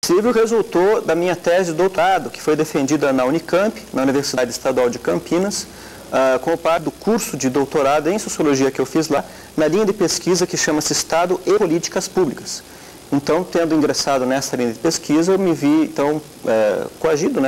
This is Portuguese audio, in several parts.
Esse livro resultou da minha tese de doutorado, que foi defendida na Unicamp, na Universidade Estadual de Campinas, como parte do curso de doutorado em Sociologia que eu fiz lá, na linha de pesquisa que chama-se Estado e Políticas Públicas. Então, tendo ingressado nessa linha de pesquisa, eu me vi, então, coagido,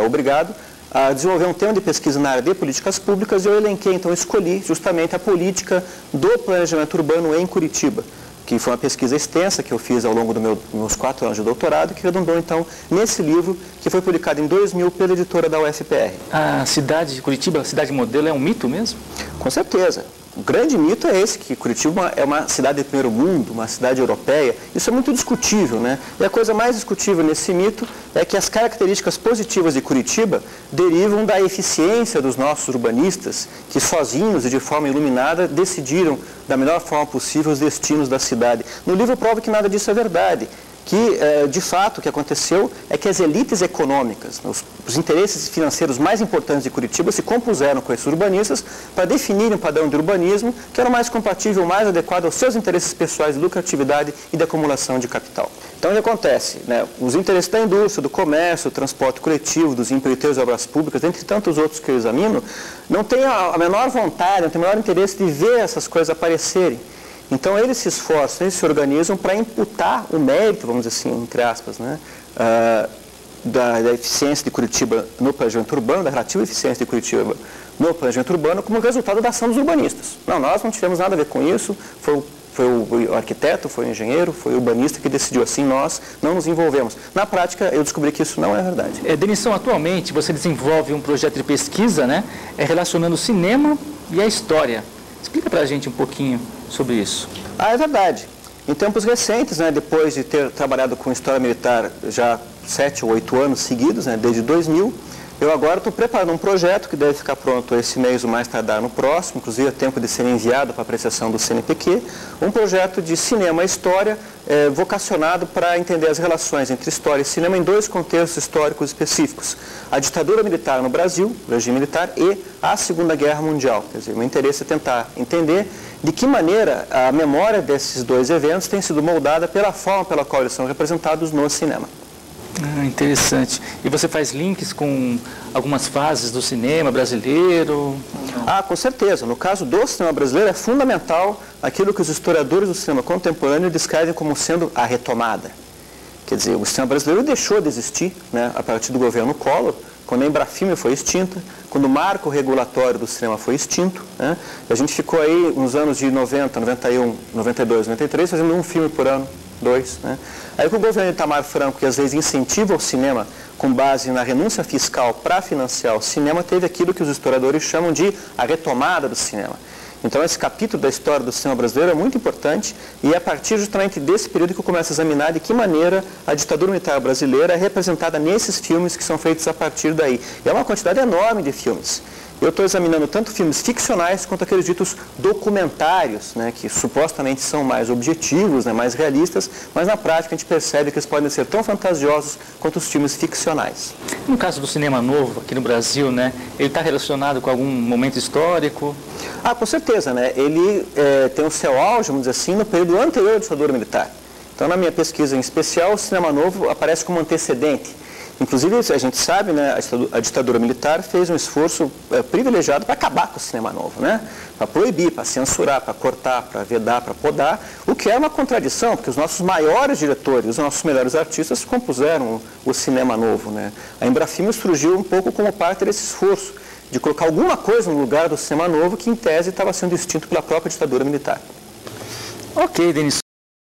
obrigado, a desenvolver um tema de pesquisa na área de políticas públicas, e eu elenquei, então, escolhi justamente a política do planejamento urbano em Curitiba, que foi uma pesquisa extensa que eu fiz ao longo dos meus 4 anos de doutorado, que redundou, então, nesse livro, que foi publicado em 2000 pela editora da UFPR. A cidade de Curitiba, a cidade modelo, é um mito mesmo? Com certeza. O grande mito é esse, que Curitiba é uma cidade de primeiro mundo, uma cidade europeia. Isso é muito discutível, né? E a coisa mais discutível nesse mito é que as características positivas de Curitiba derivam da eficiência dos nossos urbanistas, que sozinhos e de forma iluminada decidiram da melhor forma possível os destinos da cidade. No livro prova que nada disso é verdade. Que, de fato, o que aconteceu é que as elites econômicas, os interesses financeiros mais importantes de Curitiba se compuseram com esses urbanistas para definir um padrão de urbanismo que era o mais compatível, mais adequado aos seus interesses pessoais de lucratividade e de acumulação de capital. Então, o que acontece? Os interesses da indústria, do comércio, do transporte coletivo, dos empreiteiros de obras públicas, entre tantos outros que eu examino, não têm a menor vontade, não têm o menor interesse de ver essas coisas aparecerem. Então, eles se esforçam, eles se organizam para imputar o mérito, vamos dizer assim, entre aspas, da eficiência de Curitiba no planejamento urbano, da relativa eficiência de Curitiba no planejamento urbano, como resultado da ação dos urbanistas. Não, nós não tivemos nada a ver com isso, foi o arquiteto, foi o engenheiro, foi o urbanista que decidiu assim, nós não nos envolvemos. Na prática, eu descobri que isso não é verdade. Denilson, atualmente você desenvolve um projeto de pesquisa, relacionando o cinema e a história. Explica para a gente um pouquinho sobre isso. É verdade. Em tempos recentes, depois de ter trabalhado com história militar já 7 ou 8 anos seguidos, desde 2000, eu agora estou preparando um projeto que deve ficar pronto esse mês, o mais tardar no próximo, inclusive a tempo de ser enviado para apreciação do CNPq, um projeto de cinema e história vocacionado para entender as relações entre história e cinema em 2 contextos históricos específicos. A ditadura militar no Brasil, o regime militar, e a Segunda Guerra Mundial. Quer dizer, o meu interesse é tentar entender de que maneira a memória desses 2 eventos tem sido moldada pela forma pela qual eles são representados no cinema. Interessante. E você faz links com algumas fases do cinema brasileiro? Com certeza. No caso do cinema brasileiro é fundamental aquilo que os historiadores do cinema contemporâneo descrevem como sendo a retomada. Quer dizer, o cinema brasileiro deixou de existir a partir do governo Collor, quando a Embrafilme foi extinta, quando o marco regulatório do cinema foi extinto. A gente ficou aí nos anos de 90, 91, 92, 93, fazendo um filme por ano. 2. Aí com o governo de Itamar Franco, que às vezes incentiva o cinema com base na renúncia fiscal para financiar o cinema, teve aquilo que os historiadores chamam de a retomada do cinema. Então esse capítulo da história do cinema brasileiro é muito importante e é a partir justamente desse período que eu começo a examinar de que maneira a ditadura militar brasileira é representada nesses filmes que são feitos a partir daí. E é uma quantidade enorme de filmes. Eu estou examinando tanto filmes ficcionais quanto aqueles ditos documentários, que supostamente são mais objetivos, mais realistas, mas na prática a gente percebe que eles podem ser tão fantasiosos quanto os filmes ficcionais. No caso do cinema novo aqui no Brasil, ele está relacionado com algum momento histórico? Com certeza, ele tem o seu auge, vamos dizer assim, no período anterior à ditadura militar. Então, na minha pesquisa em especial, o cinema novo aparece como antecedente. Inclusive, a gente sabe, a ditadura militar fez um esforço privilegiado para acabar com o cinema novo, para proibir, para censurar, para cortar, para vedar, para podar, o que é uma contradição, porque os nossos maiores diretores, os nossos melhores artistas compuseram o cinema novo. A Embrafilme surgiu um pouco como parte desse esforço de colocar alguma coisa no lugar do cinema novo que, em tese, estava sendo extinto pela própria ditadura militar. Ok, Denilson.